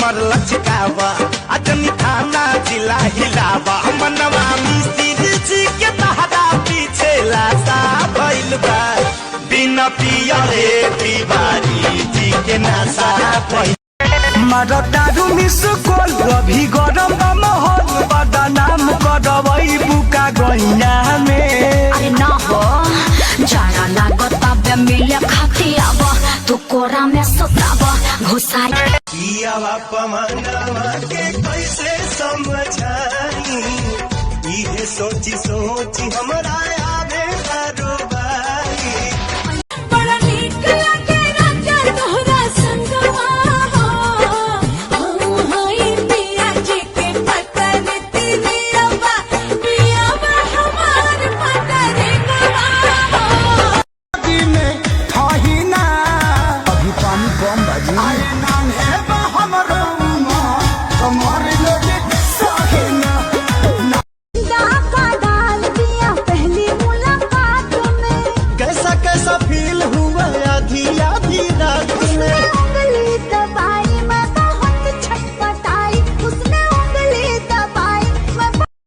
कमर लचकावा अजनी थाना जिला हिलावा मनवा मिस्त्री जी के तहरा पीछे लासा भइल बा बिना पियले तिवारी जी के नशा भइल मारतारू मिस कोल अभी गरम माहौल बदनाम करवई बुका गइया में। अरे ना हो जाना लागता बे मिले खाती अब तू कोरा में सुतावा घुसाई कियावा पमनवा के कैसे समझाई ये सोची सोची हमरा